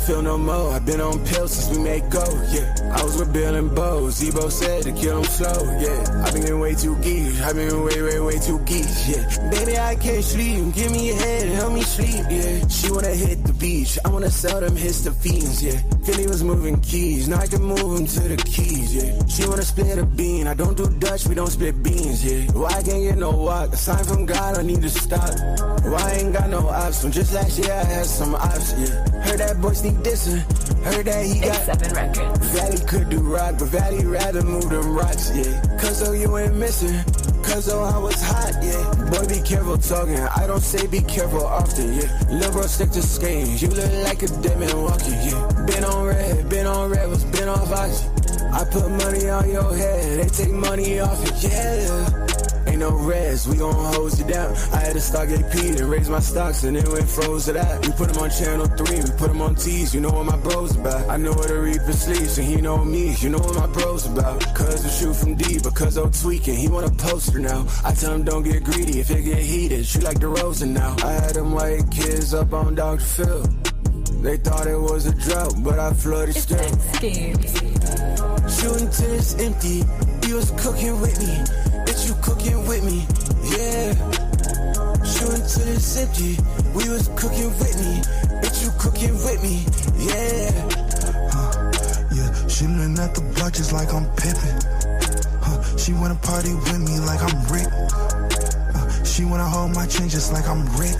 feel no more. I've been on pills since we made go, yeah. I was with Bill and Bo. Zebo said to kill him slow, yeah. I've been getting way too geeky. I've been way too geeky, yeah. Baby, I can't sleep. Give me a head, help me sleep, yeah. She wanna hit the beach. I wanna sell them hits to fiends, yeah. Philly was moving keys. Now I can move them to the keys, yeah. She wanna split a bean. I don't do Dutch, we don't split beans, yeah. Why I can't get no walk? A sign from God, I need to stop. Why I ain't got no ops? From just last year, I had some ops, yeah. Heard that boy sneak dissing. Heard that he got 7 records. Valley could do rock, but Valley rather move them rocks, yeah. Cause though you ain't missing. Cause though I was hot, yeah. Boy, be careful talking. I don't say be careful often, yeah. Lil' bro, stick to skating. You look like a demon walking, yeah. Been on red, was been off oxy. I put money on your head, they take money off it, yeah. Ain't no rest, we gon' hose you down. I had to start AP to raise my stocks and then went froze to that. We put them on channel 3, we put them on T's, you know what my bros about. I know where the Reaper sleeps and he know me, you know what my bros about. Cuz we shoot from deep, because I'm tweaking, he want a poster now. I tell him don't get greedy, if it get heated, shoot like DeRozan now. I had them white kids up on Dr. Phil. They thought it was a drought, but I flooded still. Shooting till it's empty, you was cooking with me. Bitch, you cooking with me, yeah. Shooting till it's empty, we was cooking with me. Bitch, you cooking with me, yeah. Yeah, shooting at the block just like I'm Pippin. She wanna party with me like I'm Rick. She wanna hold my chain just like I'm Rick.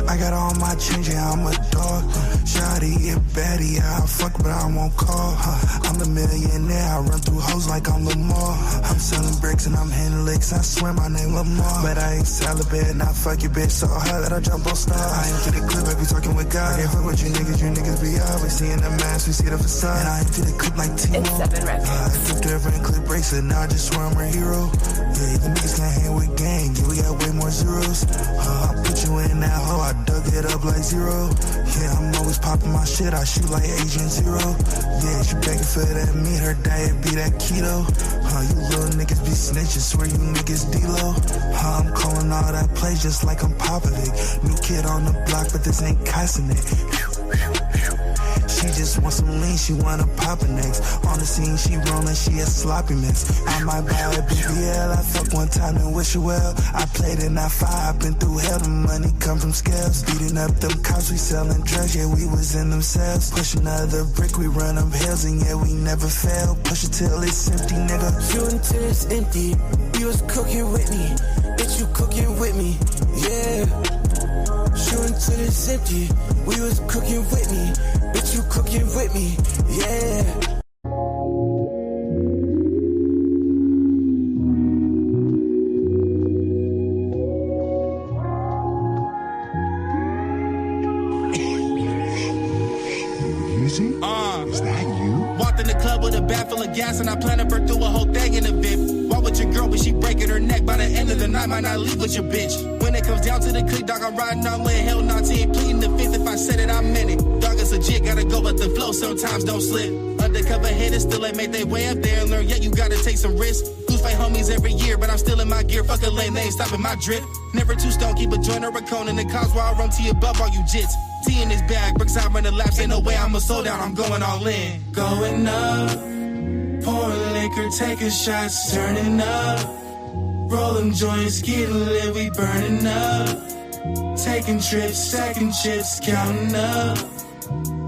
I got all my change, yeah, I'm a dog. Shawty, yeah, baddie, yeah, I fuck, but I won't call. I'm a millionaire, I run through hoes like I'm Lamar. I'm selling bricks and I'm hitting licks, I swear my name Lamar. But I ain't celibate, and I fuck your bitch so hard that I jump on stars. I ain't to the clip, I be talking with God. I can't fuck with you niggas be always seeing the mask, we see the facade. And I ain't to the clip like Timo. I flipped every and clip bracelet, now I just swear I'm a hero. Yeah, the niggas can't hang with gang, yeah, we got way more zeros. I put you in that hole, I dug it up like zero. Yeah, I'm always popping my shit, I shoot like Agent Zero. Yeah, she begging for that meat, her diet be that keto. You little niggas be snitches, swear you niggas D-Lo. I'm calling all that play just like I'm Popovic. New kid on the block, but this ain't cussing it. She just wants some lean, she wanna pop a next. On the scene, she rollin', she a sloppy mess. I might buy a BBL, I fuck one time and wish her well. I played in that fire, been through hell, the money come from scales. Beating up them cops, we sellin' drugs, yeah, we was in them cells. Push another brick, we run them hills, and yeah, we never fail. Push it till it's empty, nigga. Shooting till it's empty, you was cooking with me. Bitch, you cooking with me, yeah. Shooting till it's empty, we was cooking with me. Bitch, you cooking with me, yeah. Is that you? Walked in the club with a bag full of gas and I plan to burn through a whole thing in a VIP. Walk with your girl, but she breaking her neck. By the end of the night, might not leave with your bitch. When it comes down to the click, dog, I'm riding on with hell not ain't pleading the fifth. If I said it, I meant it. Dog, it's legit, gotta go with the flow, sometimes don't slip. Undercover hitters still ain't made their way up there and learn, yet you gotta take some risks. Lose fight homies every year, but I'm still in my gear. Fuck a lane, they ain't stopping my drip. Never too stone, keep a joint or a cone in the cars while I run T above all you jits. T in this bag, bricks out running laps, ain't no way I'ma slow down, I'm going all in. Going up, pouring liquor, taking shots, turning up. Rolling joints, getting lit, we burning up. Taking trips, stacking chips, counting up.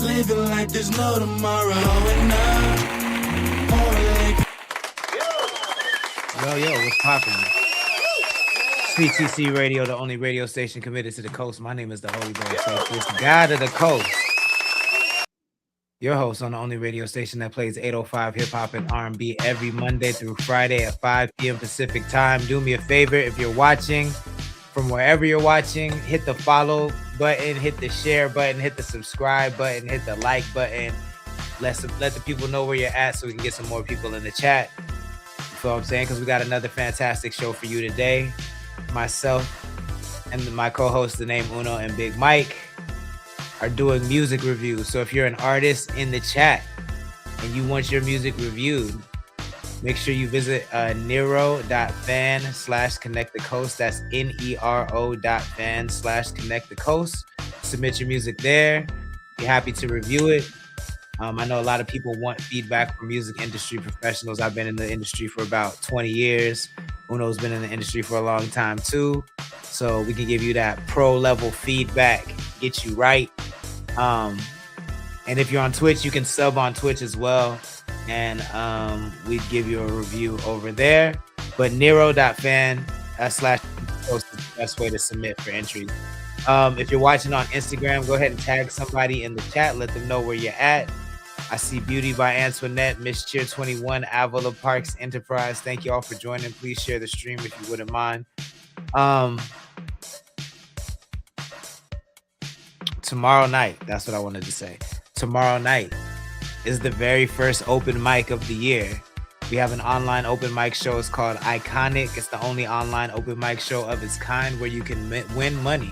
Living like there's no tomorrow. Going up, pouring liquor. Yo, what's poppin'? CTC Radio, the only radio station committed to the coast. My name is the Holy Ghost, this God of the coast. Your host on the only radio station that plays 805 hip-hop and R&B every Monday through Friday at 5 p.m. Pacific time. Do me a favor, if you're watching from wherever you're watching, hit the follow button, hit the share button, hit the subscribe button, hit the like button. Let the people know where you're at so we can get some more people in the chat. You feel what I'm saying? Because we got another fantastic show for you today. Myself and my co-hosts, the name Uno and Big Mike, are doing music reviews. So if you're an artist in the chat and you want your music reviewed, make sure you visit nero.fan/connectthecoast. That's nero.fan/connectthecoast. Submit your music there. Be happy to review it. I know a lot of people want feedback from music industry professionals. I've been in the industry for about 20 years. Uno's been in the industry for a long time too. So we can give you that pro level feedback, get you right. And if you're on Twitch, you can sub on Twitch as well. And we'd give you a review over there. But nero.fan / is the best way to submit for entries. If you're watching on Instagram, go ahead and tag somebody in the chat. Let them know where you're at. I see Beauty by Antoinette, Miss Cheer 21, Avila Parks Enterprise. Thank you all for joining. Please share the stream if you wouldn't mind. Tomorrow night, that's what I wanted to say. Tomorrow night is the very first open mic of the year. We have an online open mic show. It's called Iconic. It's the only online open mic show of its kind where you can win money.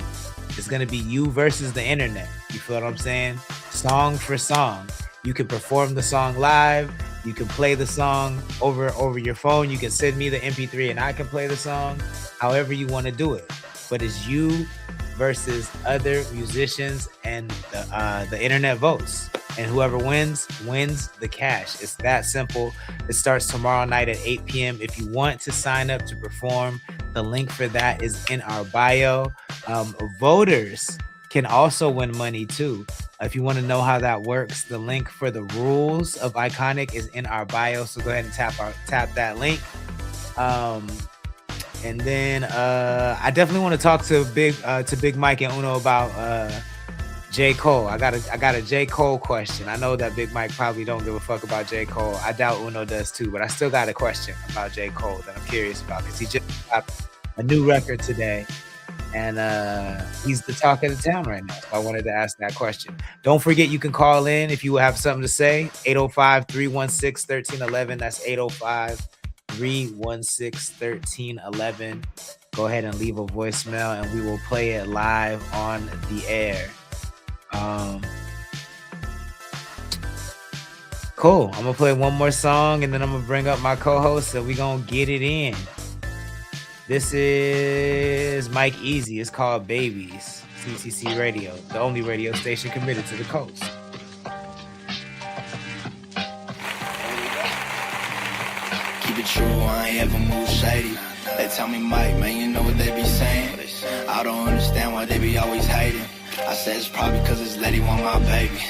It's going to be you versus the internet. You feel what I'm saying? Song for song. You can perform the song live. You can play the song over your phone. You can send me the MP3 and I can play the song however you want to do it. But it's you versus other musicians and the internet votes. And whoever wins the cash. It's that simple. It starts tomorrow night at 8 p.m. If you want to sign up to perform, the link for that is in our bio. Voters can also win money too. If you want to know how that works, the link for the rules of Iconic is in our bio. So go ahead and tap that link. And then I definitely want to talk to Big Mike and Uno about J. Cole. I got a J. Cole question. I know that Big Mike probably don't give a fuck about J. Cole. I doubt Uno does too, but I still got a question about J. Cole that I'm curious about because he just got a new record today. And he's the talk of the town right now. So I wanted to ask that question. Don't forget, you can call in if you have something to say. 805-316-1311. That's 805-316-1311. Go ahead and leave a voicemail and we will play it live on the air. Cool. I'm going to play one more song and then I'm going to bring up my co-host and we're going to get it in. This is Mike Easy. It's called Babies. CCC Radio, the only radio station committed to the coast. Keep it true, I ain't ever move shady. They tell me, Mike, man, you know what they be saying. I don't understand why they be always hating. I said it's probably cause this lady want my baby.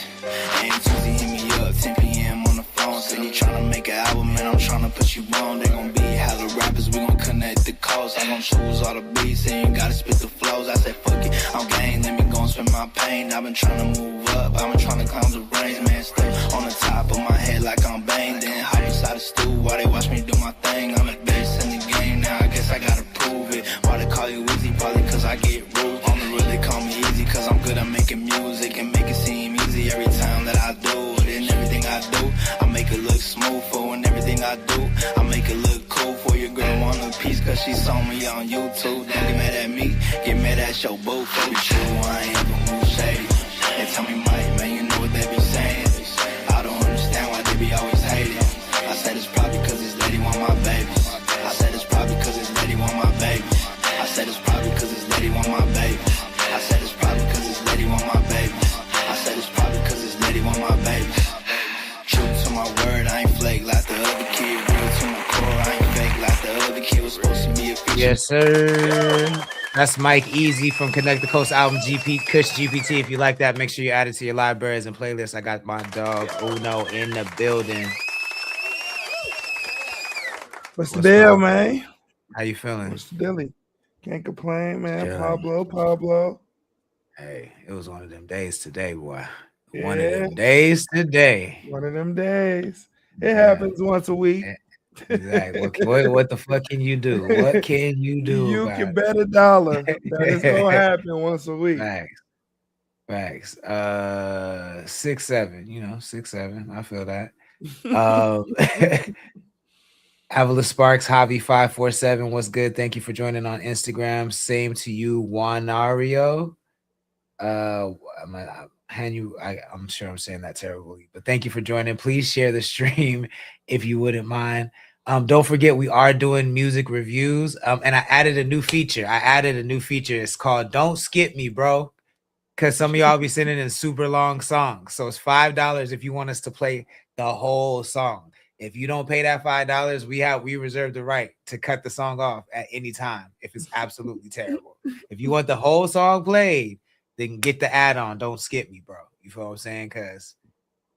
And Tuesday hit me up, 10 p.m. on the phone. Said he tryna make an album and I'm tryna put you on. They gon' be hella rappers, we gon' connect the coast. I gon' choose all the beats and you gotta spit the flows. I said fuck it, I'm gang, let me go and spend my pain. I've been tryna move up, I've been tryna climb the range. Man, stay on the top of my head like I'm banged. Then hop inside the stool while they watch me do my thing. I'm the best in the game now, I guess I gotta prove it. Why they call you Easy? Probably cause I get rude. On the real they call me Easy cause I'm good at making music and make it seem easy every time that I do it. And everything I do, I make it look smooth for. And everything I do, I make it look cool for. Your girl want a piece cause she saw me on YouTube. Don't get mad at me, get mad at your boo. For the true, I ain't ever move shady. They tell me, Mike, man, you know what they be saying. I don't understand why they be always hating. I said it's probably cause this lady want my baby. I said it's probably cause this lady want my baby. I said it's probably cause this lady want my baby. I said it's probably cause this lady want my baby. I said it's probably cause this lady want my baby. True to my word, I ain't flake like the other kid. Real to my core, I ain't fake like the other kid. Was supposed to be a feature. Yes, sir. That's Mike Easy from Connect the Coast album GP Kush GPT. If you like that, make sure you add it to your libraries and playlists. I got my dog Uno in the building. What's the deal, man? How you feeling? What's the deal? Can't complain, man. Yeah. Pablo. Hey, it was one of them days today, boy. Yeah. One of them days today. One of them days. It happens once a week. Exactly. What the fuck can you do? What can you do? You can bet $1 that it's gonna happen once a week. Facts. 6'7", 6'7". I feel that. Avila Sparks, Javi 547. What's good? Thank you for joining on Instagram. Same to you, Juanario. I'm sure I'm saying that terribly, but thank you for joining. Please share the stream if you wouldn't mind. Don't forget we are doing music reviews. And I added a new feature. It's called Don't Skip Me, Bro. Because some of y'all be sending in super long songs. So it's $5 if you want us to play the whole song. If you don't pay that $5, we reserve the right to cut the song off at any time if it's absolutely terrible. If you want the whole song played, then get the add-on. Don't skip me, bro. You feel what I'm saying? Because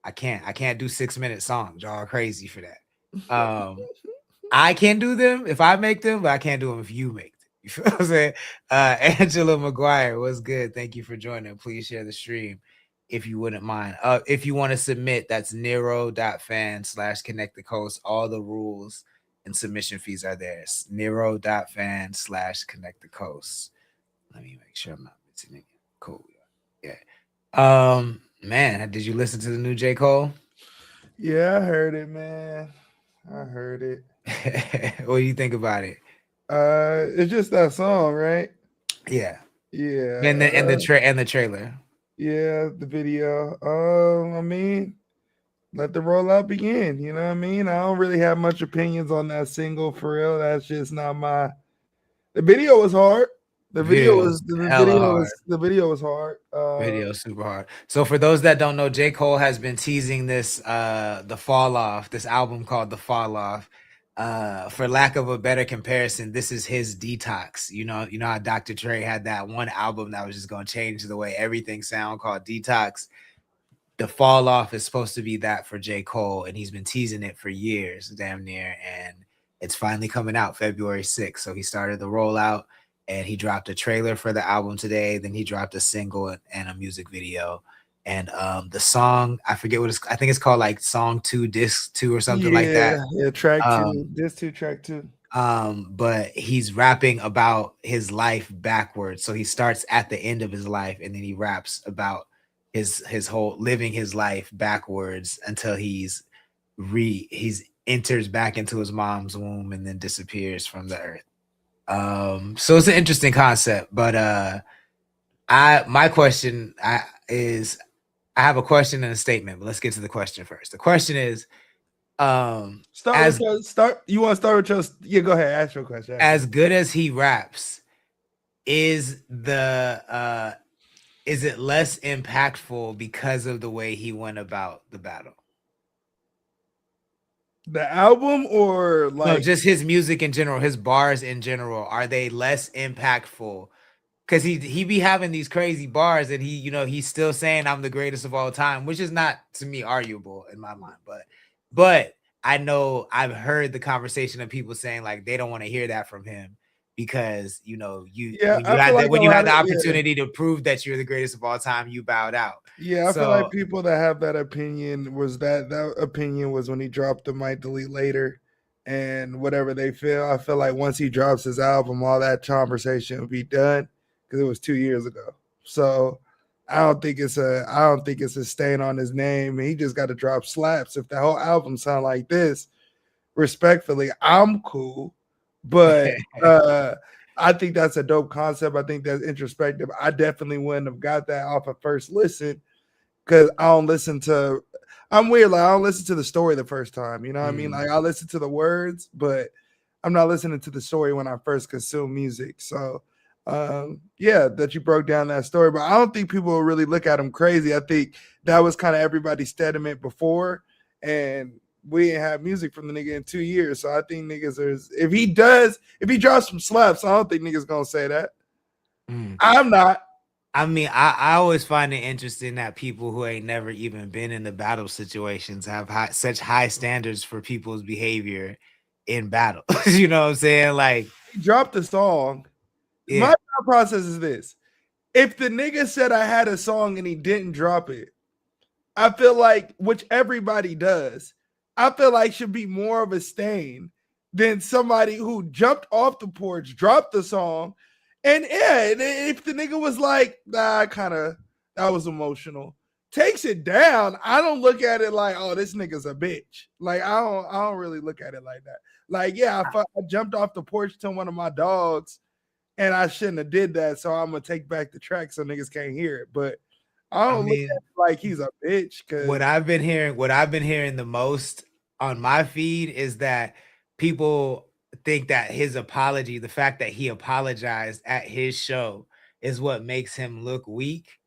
I can't do 6-minute songs. Y'all are crazy for that. I can do them if I make them, but I can't do them if you make them. You feel what I'm saying? Angela McGuire, what's good? Thank you for joining. Please share the stream if you wouldn't mind. If you want to submit, that's nero.fan/connectthecoast. All the rules and submission fees are there. It's nero.fan/connectthecoast. Let me make sure I'm not missing it. Cool. Yeah. Man, did you listen to the new J. Cole? Yeah, I heard it, man. I heard it. What do you think about it? It's just that song, right? Yeah. Yeah. And the trailer. Yeah, the video. I mean, let the rollout begin. You know what I mean? I don't really have much opinions on that single for real. That's just not my. The video was hard. The video was hard. Video super hard. So for those that don't know, J. Cole has been teasing this the Fall Off, this album called The Fall Off. For lack of a better comparison, this is his detox. You know how Dr. Dre had that one album that was just gonna change the way everything sound called Detox. The Fall Off is supposed to be that for J. Cole, and he's been teasing it for years, damn near, and it's finally coming out February 6th. So he started the rollout, and he dropped a trailer for the album today. Then he dropped a single and a music video. And the song, I forget what I think it's called, like Song 2, Disc 2 or something like that. Yeah, track 2, Disc 2, track 2. But he's rapping about his life backwards. So he starts at the end of his life, and then he raps about his whole living his life backwards until he's enters back into his mom's womb and then disappears from the earth. So it's an interesting concept, but my question is, I have a question and a statement, but let's get to the question first. The question is, you want to start with yeah, go ahead, ask your question. As good as he raps, is it less impactful because of the way he went about the battle? The album, or like, no, just his music in general, his bars in general, are they less impactful? Because he be having these crazy bars, and he's still saying I'm the greatest of all time, which is not, to me, arguable in my mind. But I know I've heard the conversation of people saying like they don't want to hear that from him because when you had the opportunity to prove that you're the greatest of all time, you bowed out. Yeah, I feel like people that have that opinion that opinion was when he dropped the Might Delete Later and whatever they feel. I feel like once he drops his album, all that conversation will be done because it was 2 years ago. So I don't think it's a stain on his name. He just got to drop slaps. If the whole album sound like this, respectfully, I'm cool. But I think that's a dope concept. I think that's introspective. I definitely wouldn't have got that off of first listen because I'm weird. Like, I don't listen to the story the first time. You know what I mean? Like, I listen to the words, but I'm not listening to the story when I first consume music. So, yeah, that you broke down that story. But I don't think people will really look at him crazy. I think that was kind of everybody's sentiment before. And we didn't have music from the nigga in 2 years. So I think niggas if he drops some slaps, I don't think niggas gonna say that. I'm not. I mean, I always find it interesting that people who ain't never even been in the battle situations have such high standards for people's behavior in battle. You know what I'm saying? Like, he dropped the song. Yeah. My thought process is this. If the nigga said I had a song and he didn't drop it, I feel like, which everybody does, I feel like should be more of a stain than somebody who jumped off the porch, dropped the song, and yeah, if the nigga was like, that was emotional, takes it down. I don't look at it like, oh, this nigga's a bitch. Like, I don't really look at it like that. Like, yeah, I jumped off the porch to one of my dogs, and I shouldn't have did that, so I'm gonna take back the track so niggas can't hear it. But I don't look at it like he's a bitch. Cause what I've been hearing the most on my feed is that people think that his apology, the fact that he apologized at his show, is what makes him look weak.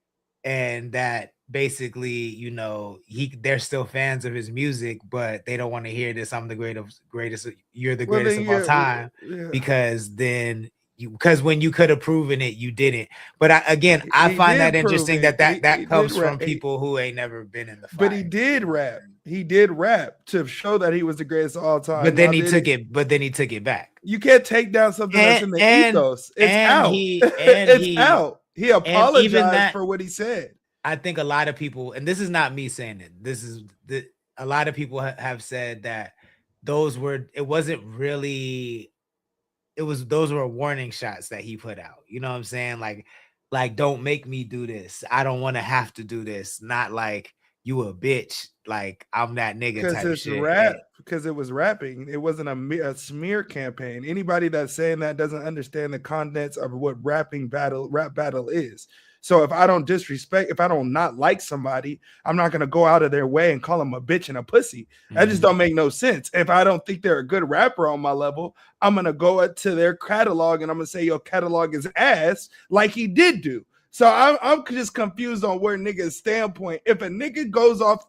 and that basically, you know, they're still fans of his music, but they don't want to hear this. I'm the greatest. You're the Well, greatest then, of all time, because then because when you could have proven it, you didn't. But I he find that did prove interesting it. that He did comes rap. from people who ain't never been in the fire. But he did rap. He did rap to show that he was the greatest of all time. But then he took it. But then he took it back. You can't take down something that's in the ethos. It's out. It's out. He apologized for what he said. I think a lot of people, and this is not me saying it, a lot of people have said that those were warning shots that he put out. You know what I'm saying? Like don't make me do this. I don't want to have to do this. Not like you a bitch. Like I'm that nigga type shit. Rap, because it was rapping. It wasn't a smear campaign. Anybody that's saying that doesn't understand the contents of what rap battle is. So if I don't disrespect, if I don't not like somebody, I'm not going to go out of their way and call them a bitch and a pussy. That just don't make no sense. If I don't think they're a good rapper on my level, I'm going to go to their catalog and I'm going to say your catalog is ass, like he did do. So I'm just confused on where nigga's standpoint. If a nigga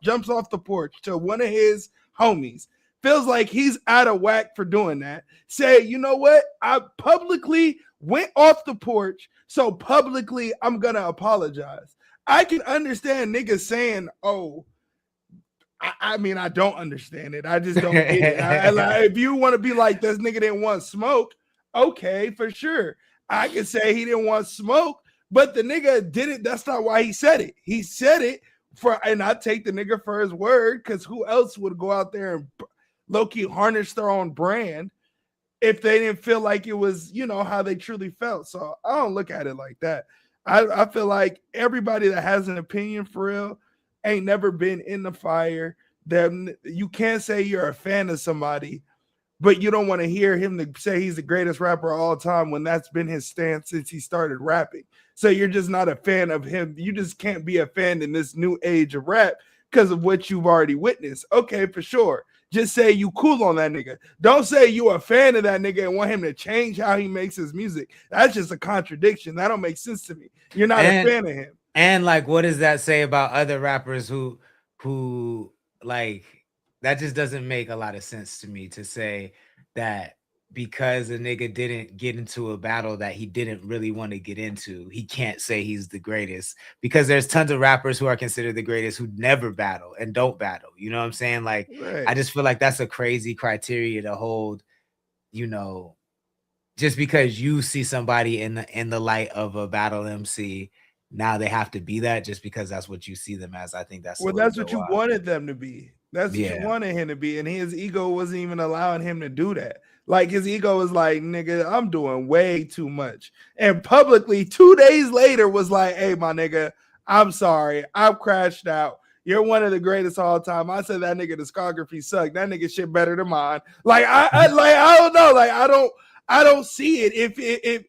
jumps off the porch to one of his homies, feels like he's out of whack for doing that, say, you know what? I publicly went off the porch, so publicly I'm going to apologize. I can understand niggas saying, oh, I mean, I don't understand it. I just don't get it. If you want to be like, this nigga didn't want smoke, okay, for sure. I can say he didn't want smoke, but the nigga did it. That's not why he said it. He said it and I take the nigga for his word, because who else would go out there and low-key harness their own brand if they didn't feel like it was, you know, how they truly felt. So I don't look at it like that. I feel like everybody that has an opinion for real ain't never been in the fire. Then you can't say you're a fan of somebody, but you don't want to hear him to say he's the greatest rapper of all time when that's been his stance since he started rapping. So you're just not a fan of him. You just can't be a fan in this new age of rap because of what you've already witnessed. Okay, for sure. Just say you cool on that nigga. Don't say you a fan of that nigga and want him to change how he makes his music. That's just a contradiction. That don't make sense to me. You're not a fan of him. And like, what does that say about other rappers who like, that just doesn't make a lot of sense to me, to say that because a nigga didn't get into a battle that he didn't really want to get into, he can't say he's the greatest, because there's tons of rappers who are considered the greatest who never battle and don't battle. You know what I'm saying? Like, right. I just feel like that's a crazy criteria to hold, you know, just because you see somebody in the light of a battle MC, now they have to be that just because that's what you see them as. I think that's that's what you wanted them to be. That's what you wanted him to be. And his ego wasn't even allowing him to do that. Like, his ego was like, nigga, I'm doing way too much. And publicly 2 days later was like, hey, my nigga, I'm sorry. I've crashed out. You're one of the greatest of all time. I said that nigga discography sucked. That nigga shit better than mine. Like, I don't know. Like, I don't see it.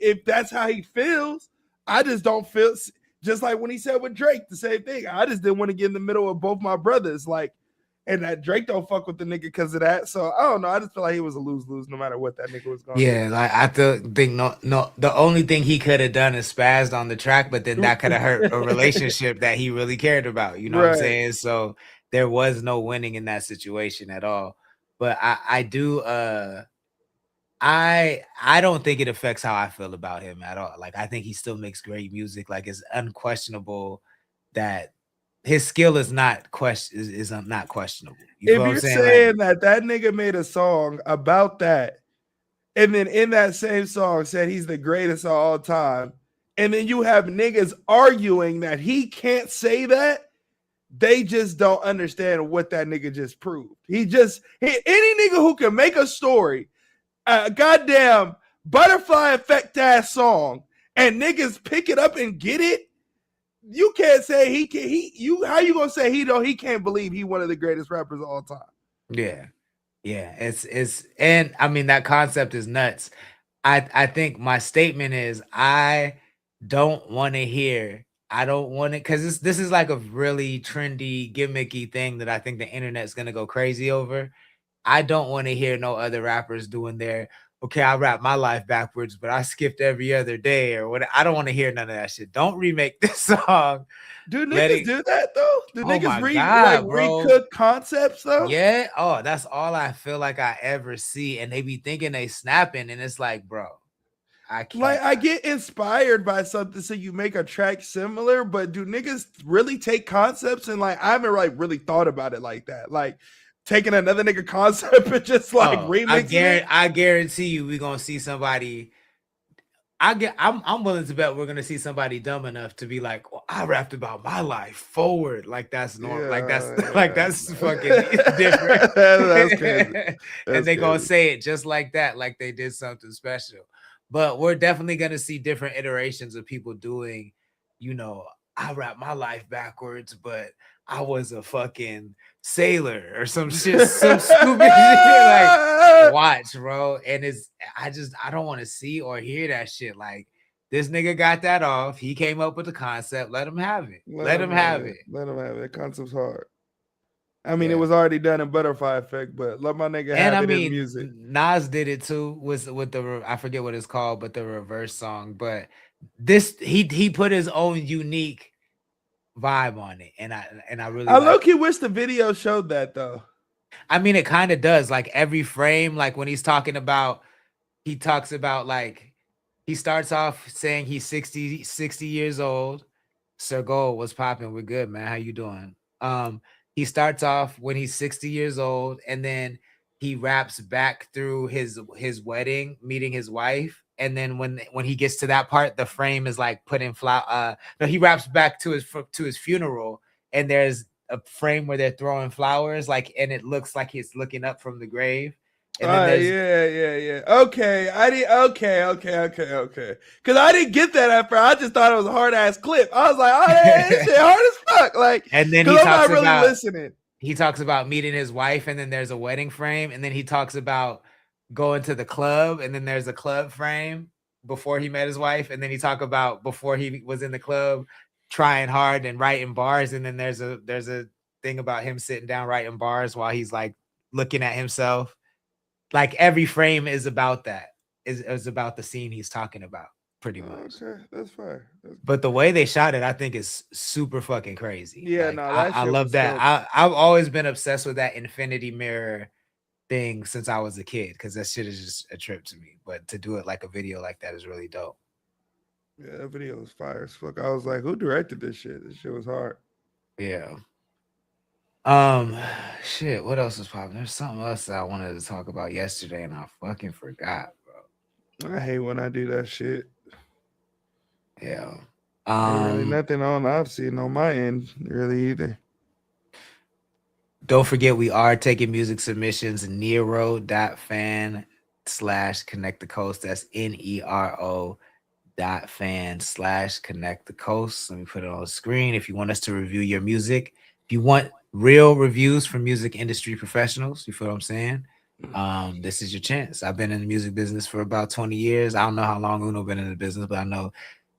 If that's how he feels, I just don't feel. Just like when he said with Drake, the same thing. I just didn't want to get in the middle of both my brothers. Like, and that Drake don't fuck with the nigga because of that. So I don't know. I just feel like he was a lose-lose no matter what that nigga was going to do. Like I think no. The only thing he could have done is spazzed on the track, but then that could have hurt a relationship that he really cared about. You know what I'm saying? So there was no winning in that situation at all. But I do I don't think it affects how I feel about him at all. Like, I think he still makes great music. Like, it's unquestionable that his skill is not not questionable. You know what I'm saying? Like, that nigga made a song about that, and then in that same song said he's the greatest of all time, and then you have niggas arguing that he can't say that, they just don't understand what that nigga just proved. Any nigga who can make a story, a goddamn butterfly effect ass song, and niggas pick it up and get it, you can't say how you gonna say he can't believe he one of the greatest rappers of all time? Yeah. It's and I mean, that concept is nuts. I think my statement is I don't want to hear. I don't want it, because this is like a really trendy, gimmicky thing that I think the internet's gonna go crazy over. I don't want to hear no other rappers doing their okay, I rap my life backwards, but I skipped every other day or what. I don't want to hear none of that shit. Don't remake this song. Do Let niggas it. do that though? Do Oh niggas my God, bro. recook concepts though? Yeah. Oh, that's all I feel like I ever see. And they be thinking they snapping, and it's like, bro, I Like can't. I get inspired by something, so you make a track similar, but do niggas really take concepts and like I haven't like really thought about it like that. Like taking another nigga concept and just like Oh, remixing it. I guarantee you, we're gonna see somebody. I'm willing to bet we're gonna see somebody dumb enough to be like, well, I rapped about my life forward. Like that's normal. Like that's like that's fucking different. That's crazy. And That's they gonna crazy. say it just like that, like they did something special. But we're definitely gonna see different iterations of people doing, you know, I rap my life backwards, but I was a fucking sailor or some shit, some stupid shit. Like, watch, bro. And I don't want to see or hear that shit. Like, this nigga got that off. He came up with the concept. Let him have it. Let him have it. Let him have it. Concept's hard. I mean, it Yeah. was already done in Butterfly Effect, but let my nigga And have I it in mean, music. Nas did it too with the I forget what it's called, but the reverse song. But this he put his own unique vibe on it, and I really I like. low-key wish the video showed that though. I mean, it kind of does. Like every frame, like when he's talking about, he talks about like he starts off saying he's 60 years old. Sir Gold, what's popping? We're good, man. How you doing? He starts off when he's 60 years old, and then he raps back through his wedding, meeting his wife, and then when he gets to that part, the frame is like put in flower. No, he raps back to his funeral, and there's a frame where they're throwing flowers, like, and it looks like he's looking up from the grave. And then there's Yeah. Okay, I did. Okay. Because I didn't get that at first. I just thought it was a hard ass clip. I was like, oh, yeah, this shit hard as fuck. Like, and then because I'm not really listening. He talks about meeting his wife, and then there's a wedding frame, and then he talks about going to the club, and then there's a club frame before he met his wife, and then he talk about before he was in the club trying hard and writing bars, and then there's a thing about him sitting down writing bars while he's like looking at himself. Like every frame is about that. Is about the scene he's talking about, pretty much. Okay, that's fine. But the way they shot it, I think is super fucking crazy. Yeah, like, no, that I shit love was that. dope. I've always been obsessed with that infinity mirror thing since I was a kid, because that shit is just a trip to me. But to do it like a video like that is really dope. Yeah, that video was fire as fuck. I was like, who directed this shit? This shit was hard. Yeah. Shit, what else is popping? There's something else that I wanted to talk about yesterday, and I fucking forgot, bro. I hate when I do that shit. Yeah. Ain't really nothing on I've seen on my end really either. Don't forget, we are taking music submissions. nero.fan/connectthecoast. That's nero.fan/connectthecoast. Let me put it on the screen. If you want us to review your music, if you want real reviews from music industry professionals, you feel what I'm saying? This is your chance. I've been in the music business for about 20 years. I don't know how long Uno been in the business, but I know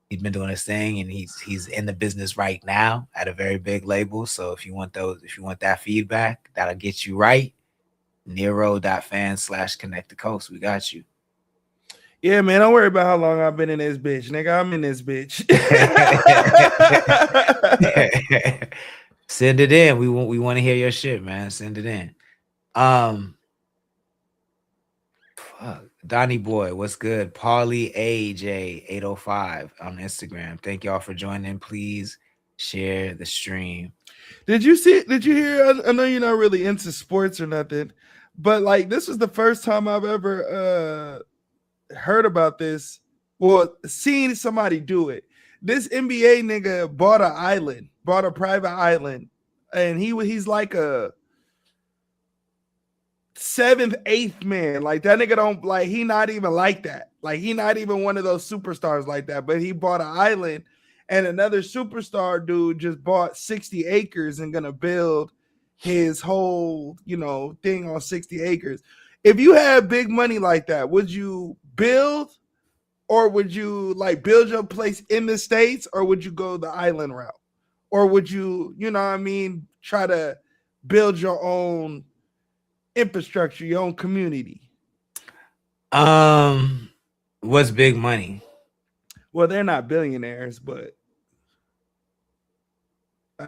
he's been doing his thing, and he's in the business right now at a very big label. So if you want that feedback, that'll get you right. nero.fan/connectthecoast. We got you. Yeah, man, don't worry about how long I've been in this bitch, nigga. I'm in this bitch. Send it in. We want to hear your shit, man. Send it in. Fuck. Donnie Boy, what's good? Paulie AJ805 on Instagram. Thank y'all for joining. Please share the stream. Did you hear? I know you're not really into sports or nothing, but like this was the first time I've ever heard about this. Well, seen somebody do it. This NBA nigga bought a private island, and he's like a 7th, 8th man. Like that nigga don't like, he not even like that. Like he not even one of those superstars like that, but he bought an island, and another superstar dude just bought 60 acres and gonna build his whole, thing on 60 acres. If you had big money like that, would you build, or would you like build your place in the States, or would you go the island route? Or would you, try to build your own infrastructure, your own community? What's big money? Well, they're not billionaires, but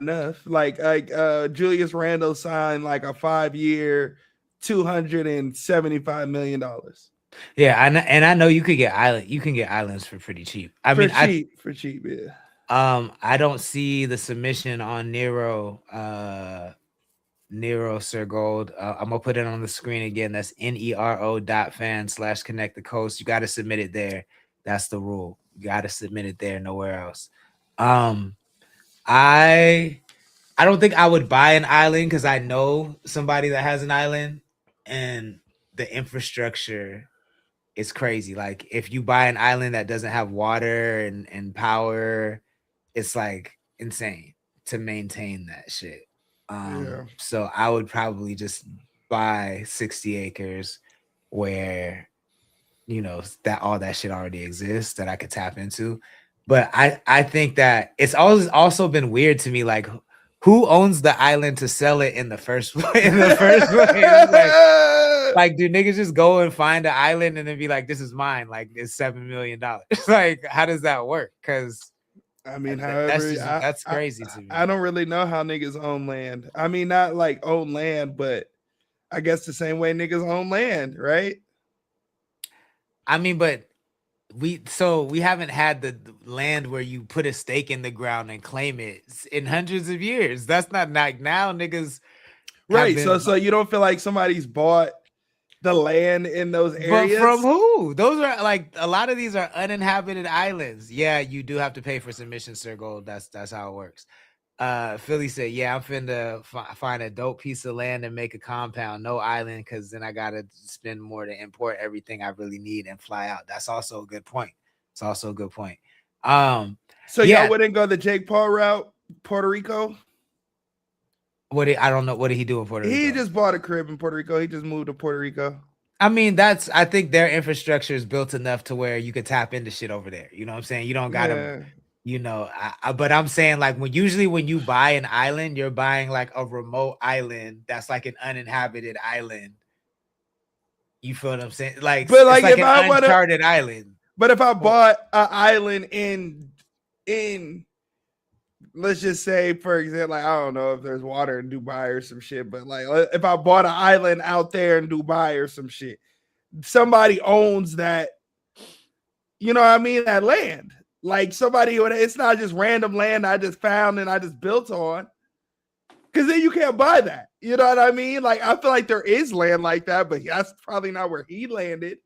enough. Like Julius Randle signed like a 5-year, $275 million. Yeah, and I know you could get islands for pretty cheap. I mean, For cheap, yeah. I don't see the submission on Nero Sir Gold. I'm gonna put it on the screen again. That's nero.fan/connectthecoast. You got to submit it there. That's the rule. You got to submit it there, nowhere else. I don't think I would buy an island because I know somebody that has an island, and the infrastructure is crazy. Like if you buy an island that doesn't have water and power, it's like insane to maintain that shit. So I would probably just buy 60 acres where, you know, that all that shit already exists that I could tap into. But I think that it's always also been weird to me, like who owns the island to sell it in the first place? Like, do niggas just go and find an island and then be like, this is mine, like it's $7 million? Like, how does that work? Because I mean, that's crazy to me. I don't really know how niggas own land. I mean, not like own land, but I guess the same way niggas own land, right? I mean, but we haven't had the land where you put a stake in the ground and claim it in hundreds of years. That's not like now niggas. Right. So you don't feel like somebody's bought the land in those areas? But from who? Those are like a lot of these are uninhabited islands. Yeah, you do have to pay for submission, Sir Gold. That's how it works. Philly said, yeah, I'm finna find a dope piece of land and make a compound, no island, because then I gotta spend more to import everything I really need and fly out. That's also a good point. It's also a good point. So yeah, y'all wouldn't go the Jake Paul route, Puerto Rico? I don't know. What did he do in Puerto Rico? He just bought a crib in Puerto Rico. He just moved to Puerto Rico. I mean, I think their infrastructure is built enough to where you could tap into shit over there. You know what I'm saying? You don't gotta, you know, but I'm saying like when you buy an island, you're buying like a remote island that's like an uninhabited island. You feel what I'm saying? Like, but like, it's like an uncharted island. But if I bought an island in let's just say, for example, like, I don't know if there's water in Dubai or some shit, but like if I bought an island out there in Dubai or some shit, somebody owns that, you know what I mean? That land. Like somebody, it's not just random land I just found and I just built on. Because then you can't buy that. You know what I mean? Like I feel like there is land like that, but that's probably not where he landed.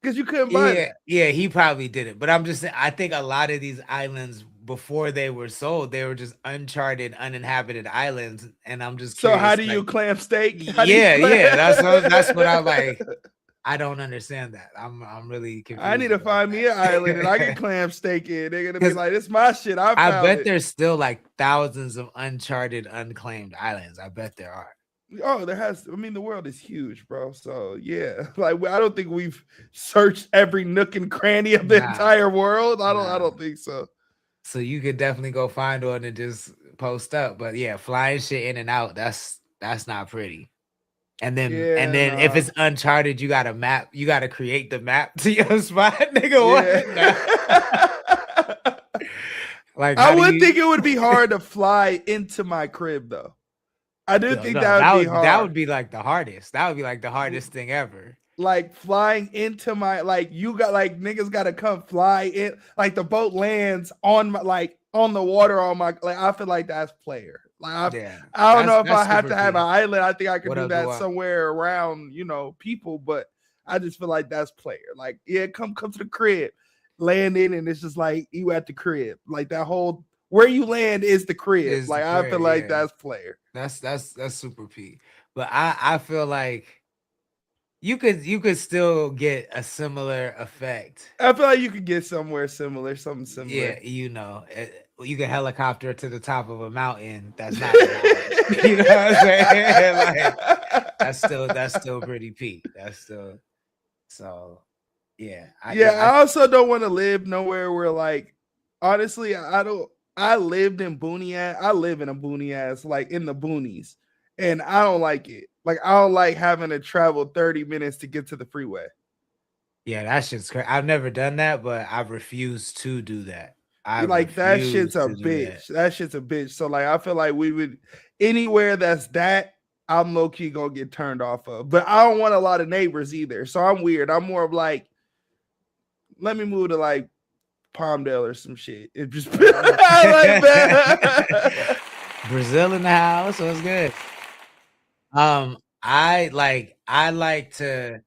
Because you couldn't buy that. Yeah, he probably didn't. But I'm just saying, I think a lot of these islands before they were sold, they were just uncharted, uninhabited islands. And I'm just curious, so how do you clam steak? Yeah. That's what I like. I don't understand that. I'm really confused. I need to find me an island and I can clam steak in. They're gonna be like, "This is my shit." I bet there's still like thousands of uncharted, unclaimed islands. I bet there are. Oh, there has. I mean, the world is huge, bro. So yeah, like I don't think we've searched every nook and cranny of the entire world. I don't think so. So you could definitely go find one and just post up. But yeah, flying shit in and out, that's not pretty. And then if it's uncharted, you got a map. You got to create the map to your spot, nigga. What? Like I would think it would be hard to fly into my crib though. I do think that would be hard. That would be like the hardest. That would be like the hardest thing ever. Like flying into my, like you got like niggas got to come fly in, like the boat lands on my, like on the water on my, like I feel like that's player. Like I don't know if I have to have an island. I think I could do that somewhere around, you know, people, but I just feel like that's player. Like yeah, come to the crib, land in, and it's just like you at the crib. Like that whole where you land is the crib. Like I feel like that's player. That's super P. But I feel like you could still get a similar effect. I feel like you could get something similar. Yeah, you know, you can helicopter to the top of a mountain. That's not, you know what I'm saying? Like that's still pretty P. That's still so. Yeah. I also don't want to live nowhere where like honestly I lived in I live in a boony ass, like in the boonies, and I don't like it. Like I don't like having to travel 30 minutes to get to the freeway. Yeah, that shit's crazy. I've never done that, but I've refused to do that. I Like that shit's refuse a to do that. bitch. That shit's a bitch. So like I feel like we would anywhere that's that, I'm low key gonna get turned off of. But I don't want a lot of neighbors either. So I'm weird. I'm more of like, let me move to like Palmdale or some shit. It just like that. Brazil in the house. So it's good. I like to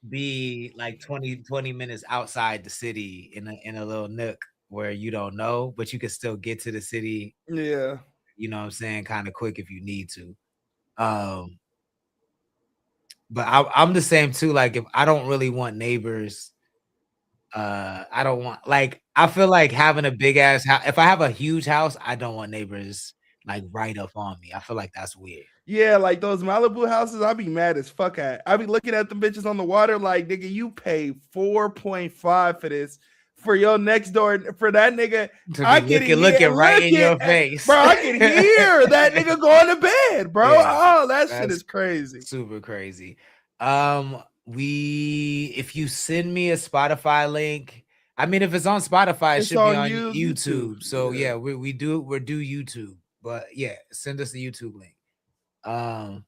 be like 20 minutes outside the city in a little nook where you don't know, but you can still get to the city, Yeah. you know what I'm saying, kind of quick if you need to. But I'm the same too. Like if I don't really want neighbors, I don't want like I feel like having a big ass house. If I have a huge house, I don't want neighbors like right up on me. I feel like that's weird. Yeah, like those Malibu houses, I'd be mad as fuck at. I'd be looking at the bitches on the water like, nigga, you pay 4.5 for this. For your next door, for that nigga, I can looking right in your face. Bro, I can hear that nigga going to bed, bro. Yeah, oh, that shit is crazy. Super crazy. If you send me a Spotify link, I mean, if it's on Spotify, it should be on YouTube. So yeah, we're due YouTube. But yeah, send us the YouTube link. John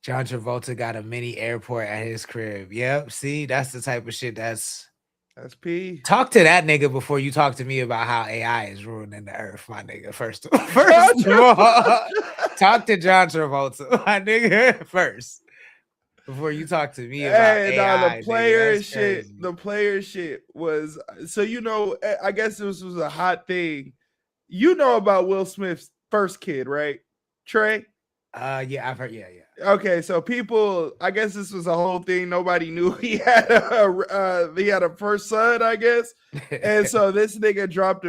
Travolta got a mini airport at his crib. Yep. See, that's the type of shit that's P. Talk to that nigga before you talk to me about how AI is ruining the earth, my nigga. First of all, talk to John Travolta, my nigga, first. Before you talk to me about AI. The player shit was so I guess this was a hot thing. You know about Will Smith's first kid, right? Trey? Yeah, I've heard. Yeah. Okay, so people, I guess this was a whole thing. Nobody knew he had a first son, I guess. And so this nigga dropped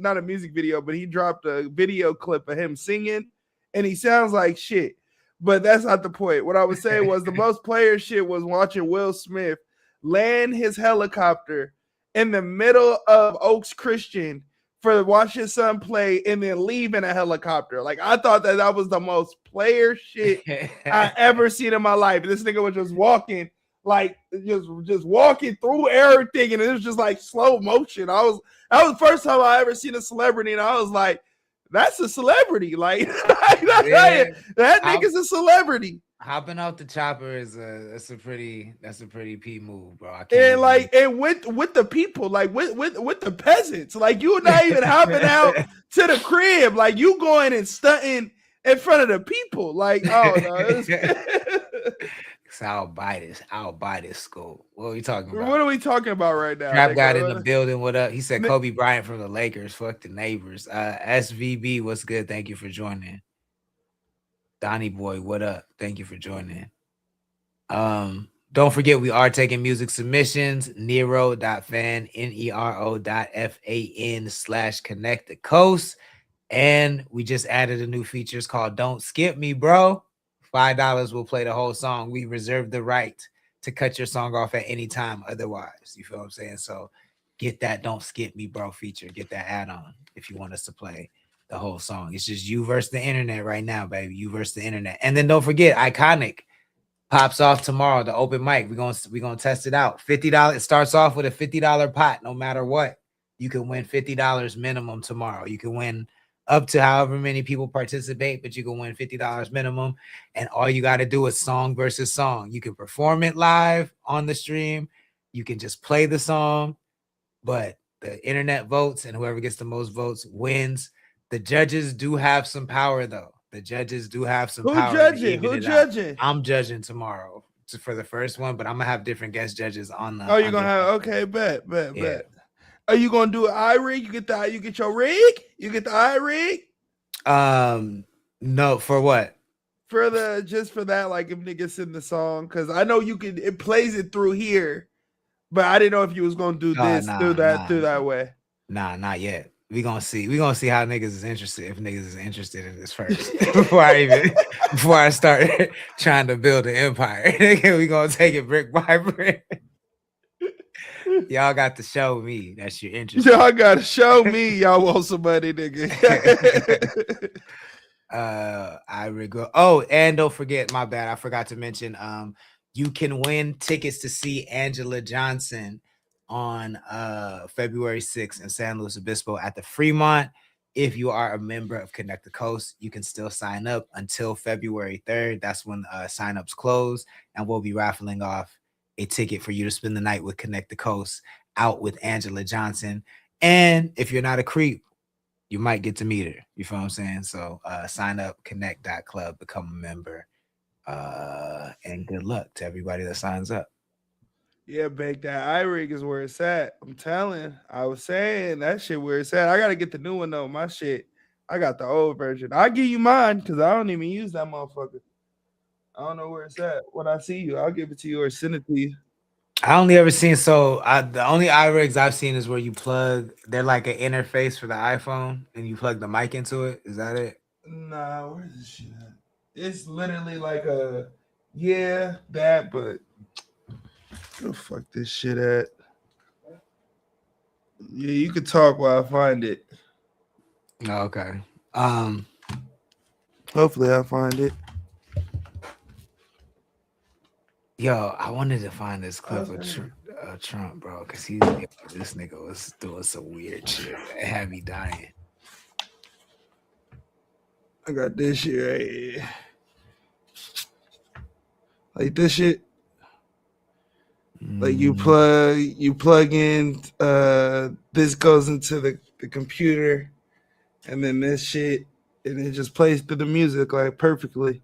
not a music video, but he dropped a video clip of him singing, and he sounds like shit. But that's not the point. What I was saying was the most player shit was watching Will Smith land his helicopter in the middle of Oaks Christian for watch his son play and then leave in a helicopter. Like I thought that was the most player shit I ever seen in my life. This nigga was just walking, like just walking through everything, and it was just like slow motion. That was the first time I ever seen a celebrity, and I was like, that's a celebrity. Like that nigga's a celebrity. Hopping off the chopper is that's a pretty P move, bro. And with the people, like with the peasants, like you're not even hopping out to the crib, like you going and stunting in front of the people, like oh no. I'll buy this school. What are we talking about? What are we talking about right now? Trap got in the building. What up? He said Kobe Bryant from the Lakers. Fuck the neighbors. SVB, what's good? Thank you for joining. Donnie Boy, what up? Thank you for joining. Don't forget we are taking music submissions. nero.fan, nero.fan/connectthecoast. And we just added a new feature. It's called Don't Skip Me, Bro. $5 will play the whole song. We reserve the right to cut your song off at any time otherwise. You feel what I'm saying? So get that Don't Skip Me, Bro feature. Get that add-on if you want us to play the whole song. It's just you versus the internet right now, baby. You versus the internet. And then don't forget, Iconic pops off tomorrow, the open mic. We're gonna test it out. $50. It starts off with a $50 pot, no matter what. You can win $50 minimum tomorrow. You can win up to however many people participate, but you can win $50 minimum. And all you got to do is song versus song. You can perform it live on the stream. You can just play the song, but the internet votes, and whoever gets the most votes wins. The judges do have some power, though. The judges do have some power. Who judging? I'm judging tomorrow for the first one, but I'm gonna have different guest judges on the. Oh, you're gonna have bet. Are you gonna do an iRig? You get your rig? You get the iRig? No, for what? For that, like if niggas sing the song, because I know it plays it through here, but I didn't know if you was gonna do this through that way. Nah, not yet. We gonna see how niggas is interested, if niggas is interested in this first before I start trying to build an empire. We gonna take it brick by brick. Y'all got to show me that you're interested. Y'all gotta show me y'all want somebody, nigga. I regret. Oh, and don't forget, my bad, I forgot to mention you can win tickets to see Angela Johnson on February 6th in San Luis Obispo at the Fremont. If you are a member of Connect the Coast, you can still sign up until February 3rd. That's when signups close, and we'll be raffling off a ticket for you to spend the night with Connect the Coast out with Angela Johnson. And if you're not a creep, you might get to meet her. You feel what I'm saying? So sign up, connect.club, become a member. And good luck to everybody that signs up. Yeah, Bake, that iRig is where it's at. I'm telling. I was saying that shit where it's at. I gotta get the new one though. My shit, I got the old version. I'll give you mine because I don't even use that motherfucker. I don't know where it's at. When I see you, I'll give it to you or send it to you. I only ever seen the only iRigs I've seen is where you plug. They're like an interface for the iPhone, and you plug the mic into it. Is that it? Nah, where's this shit at? It's literally like that, but where the fuck this shit at? Yeah, you could talk while I find it. Oh, okay. Hopefully I find it. Yo, I wanted to find this clip of Trump, bro, because this nigga was doing some weird shit. It had me dying. I got this shit right here. Like this shit. Like you plug in, this goes into the computer, and then this shit, and it just plays through the music like perfectly.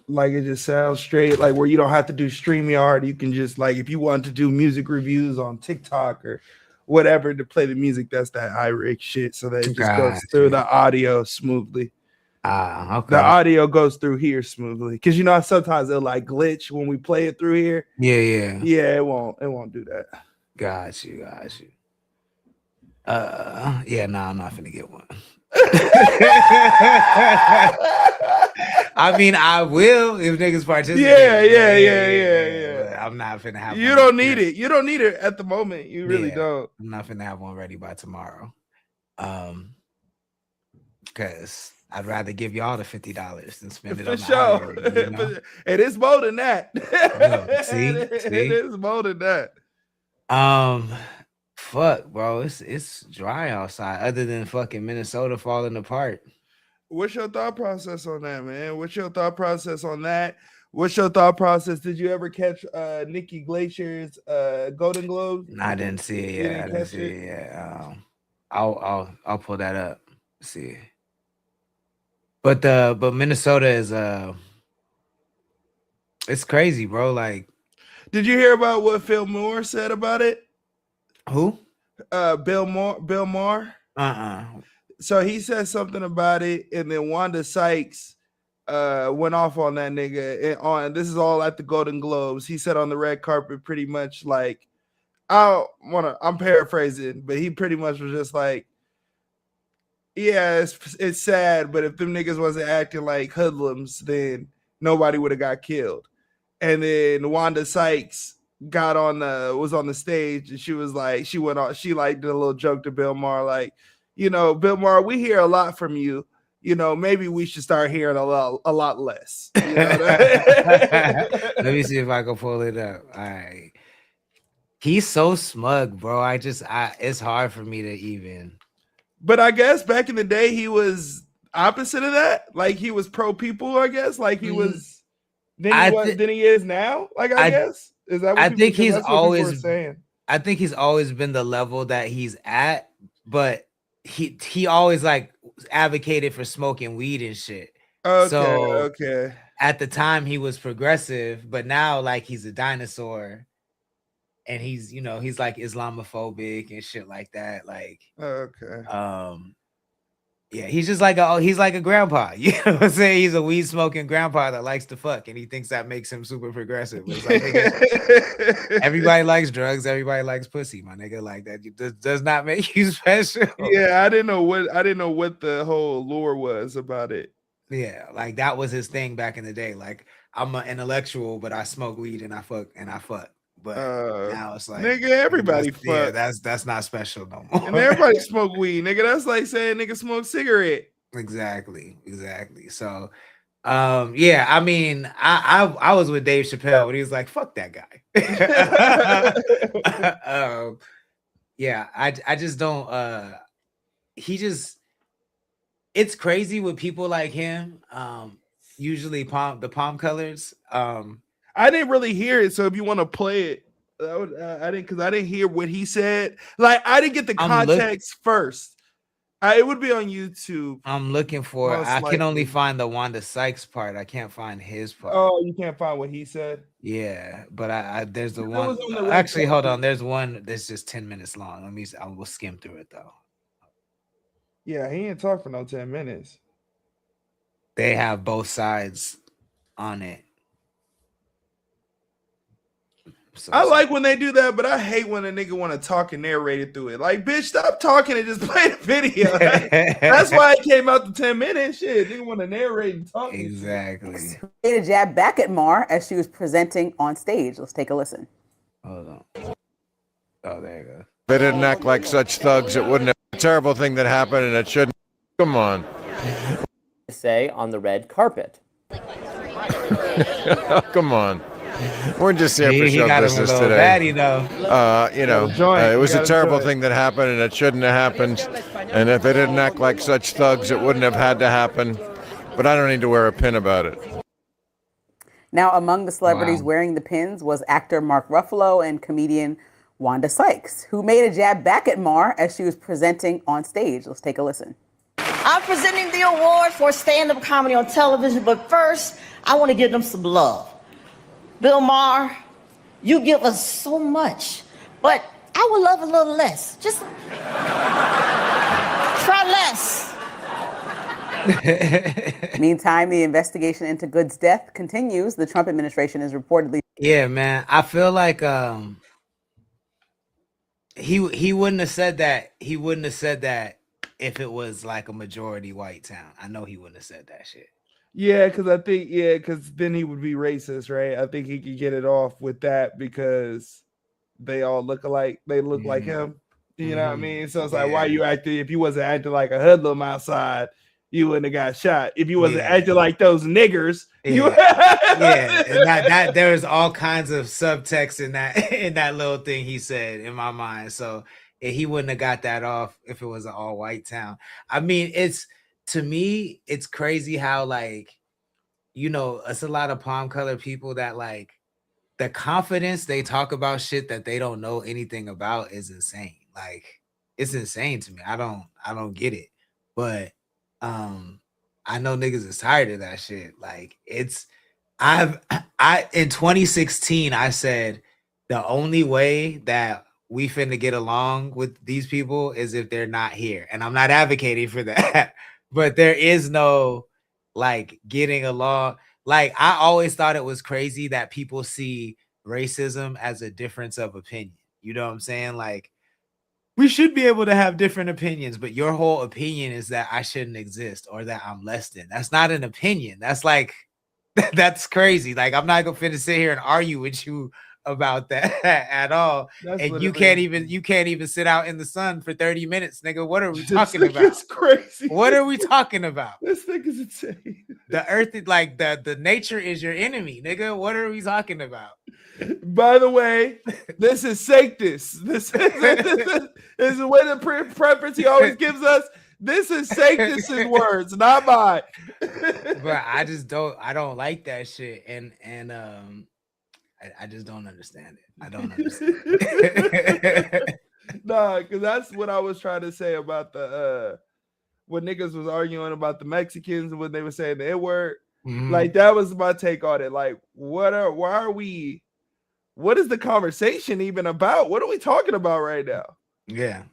Like it just sounds straight, like where you don't have to do StreamYard. You can just, like, if you want to do music reviews on TikTok or whatever to play the music, that's that iRig shit. So that it just goes through the audio smoothly. Okay. The audio goes through here smoothly because sometimes it'll like glitch when we play it through here. Yeah. It won't do that. Got you. I'm not finna get one. I mean, I will if niggas participate. Yeah. I'm not finna have You don't need it. You don't need it at the moment. You really don't. I'm not finna have one ready by tomorrow. Because I'd rather give y'all the $50 than spend it on the audio, And it's more than that. See? It is more than that. Fuck, bro. It's dry outside other than fucking Minnesota falling apart. What's your thought process on that, man? What's your thought process on that? What's your thought process? Did you ever catch Nikki Glacier's Golden Globes? I didn't see it yet. I didn't see it yet. I'll pull that up. See. But Minnesota is it's crazy, bro. Like, did you hear about what Phil Moore said about it? Who? Bill Maher. So he said something about it, and then Wanda Sykes went off on that nigga. This is all at the Golden Globes. He said on the red carpet, pretty much like, I'm paraphrasing, but he pretty much was just like, yeah, it's sad, but if them niggas wasn't acting like hoodlums, then nobody would have got killed. And then Wanda Sykes was on the stage, and she was like, she did a little joke to Bill Maher, like, Bill Maher, we hear a lot from you. Maybe we should start hearing a lot less. Let me see if I can pull it up. All right. He's so smug, bro. It's hard for me to even. But I guess back in the day, he was opposite of that. Like he was pro people, I guess. Like he was than he is now. Like I guess is that? What I think he's always saying. I think he's always been the level that he's at, but he always like advocated for smoking weed and shit. Okay. At the time, he was progressive, but now like he's a dinosaur. And he's like Islamophobic and shit like that. Like, yeah, he's just like a grandpa. You know what I'm saying? He's a weed smoking grandpa that likes to fuck, and he thinks that makes him super progressive. It's like, nigga, everybody likes drugs, everybody likes pussy, my nigga. Like that does not make you special. Yeah, I didn't know what the whole lore was about it. Yeah, like that was his thing back in the day. Like, I'm an intellectual, but I smoke weed and I fuck. But now it's like, nigga, everybody fuck. Yeah, that's not special no more. And everybody smoke weed, nigga. That's like saying nigga smoke cigarette. Exactly. So Yeah, I mean, I was with Dave Chappelle when he was like, "Fuck that guy." Yeah, I just don't. He just, it's crazy with people like him. Usually the palm colors. I didn't really hear it, so if you want to play it, I didn't, because I didn't hear what he said. Like, I didn't get the context first. It would be on YouTube. I'm looking for it. I can only find the Wanda Sykes part. I can't find his part. Oh, you can't find what he said? Yeah, but I there's the one. Actually, hold on. There's one that's just 10 minutes long. I will skim through it though. Yeah, he ain't talk for no 10 minutes. They have both sides on it. So I like when they do that, but I hate when a nigga want to talk and narrate it through it. Like, bitch, stop talking and just play the video. That's why it came out to 10 minutes. Shit, they want to narrate and talk. Exactly. Made a jab back at Mar as she was presenting on stage. Let's take a listen. Hold on. Oh, there you go. They didn't act like such thugs. It wouldn't have been a terrible thing that happened, and it shouldn't. Come on. Say on the red carpet. Come on. We're just here for show business today. Batty, though. It was a terrible thing that happened, and it shouldn't have happened. And if they didn't act like such thugs, it wouldn't have had to happen. But I don't need to wear a pin about it. Now, among the celebrities wearing the pins was actor Mark Ruffalo and comedian Wanda Sykes, who made a jab back at Mar as she was presenting on stage. Let's take a listen. I'm presenting the award for stand-up comedy on television, but first, I want to give them some love. Bill Maher, you give us so much, but I would love a little less. Just try less. Meantime, the investigation into Good's death continues. The Trump administration is reportedly... Yeah, man. I feel like he wouldn't have said that. He wouldn't have said that if it was like a majority white town. I know he wouldn't have said that shit. Yeah, because then he would be racist, right? I think he could get it off with that because they all look alike. They look like him. You know what I mean? So it's like, why you acting? If you wasn't acting like a hoodlum outside, you wouldn't have got shot. If you wasn't acting like those niggers, you and that there's all kinds of subtext in that little thing he said in my mind. So he wouldn't have got that off if it was an all white town. I mean, to me, it's crazy how, like, it's a lot of palm color people that, like, the confidence they talk about shit that they don't know anything about is insane. Like, it's insane to me. I don't get it. But I know niggas is tired of that shit. Like, in 2016, I said the only way that we finna get along with these people is if they're not here. And I'm not advocating for that. But there is no, like, getting along. Like, I always thought it was crazy that people see racism as a difference of opinion. You know what I'm saying? Like, we should be able to have different opinions, but your whole opinion is that I shouldn't exist or that I'm less than. That's not an opinion. That's like, that's crazy. Like, I'm not going to sit here and argue with you about that at all. And you can't even sit out in the sun for 30 minutes, nigga. What are we talking about? It's crazy. What are we talking about? This thing is insane. The earth is like the nature is your enemy, nigga. What are we talking about? By the way, this is Sanctus. This is the way the preference he always gives us. This is Sanctus's words, not mine. But I don't like that shit. And I just don't understand it. I don't understand it. Nah, because that's what I was trying to say about the when niggas was arguing about the Mexicans and when they were saying the N-word. Like, that was my take on it. Like, what is the conversation even about? What are we talking about right now? Yeah.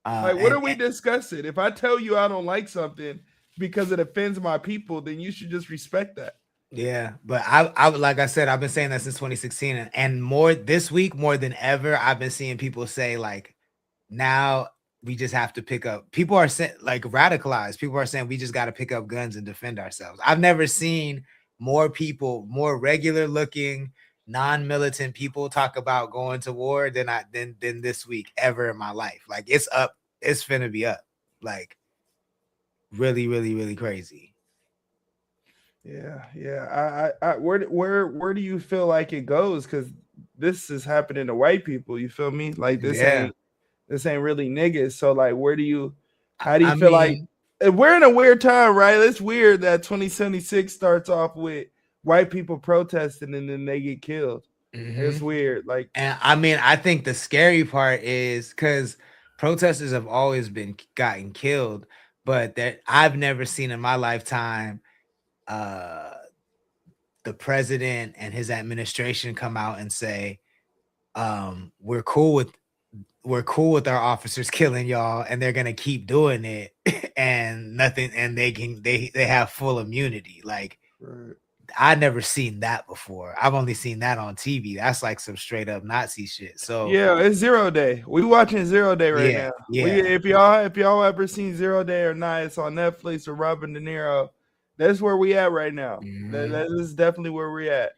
Like, what are we discussing? If I tell you I don't like something because it offends my people, then you should just respect that. Yeah, but I like I said, I've been saying that since 2016, and more this week more than ever, I've been seeing people say, like, now we just have to pick up. People are saying, like, radicalized. People are saying we just got to pick up guns and defend ourselves. I've never seen more people, more regular looking, non-militant people talk about going to war than this week ever in my life. Like, it's up. It's finna be up. Like, really, really, really crazy. Yeah. Where do you feel like it goes? Because this is happening to white people. You feel me? Like Yeah. this ain't really niggas. So like, how do you I feel like mean, we're in a weird time, right? It's weird that 2076 starts off with white people protesting and then they get killed. It's weird. Like, and I mean, I think the scary part is because protesters have always been gotten killed, but that I've never seen in my lifetime uh the president and his administration come out and say, we're cool with our officers killing y'all, and they're gonna keep doing it, and nothing, and they have full immunity. Like, right. I never seen that before. I've only seen that on TV. That's like some straight up Nazi shit. So Yeah, it's 0 Day. We watching 0 Day right yeah, now. yeah. If y'all ever seen 0 Day or not, it's on Netflix with Robert De Niro. That's where we at right now. That is definitely where we're at.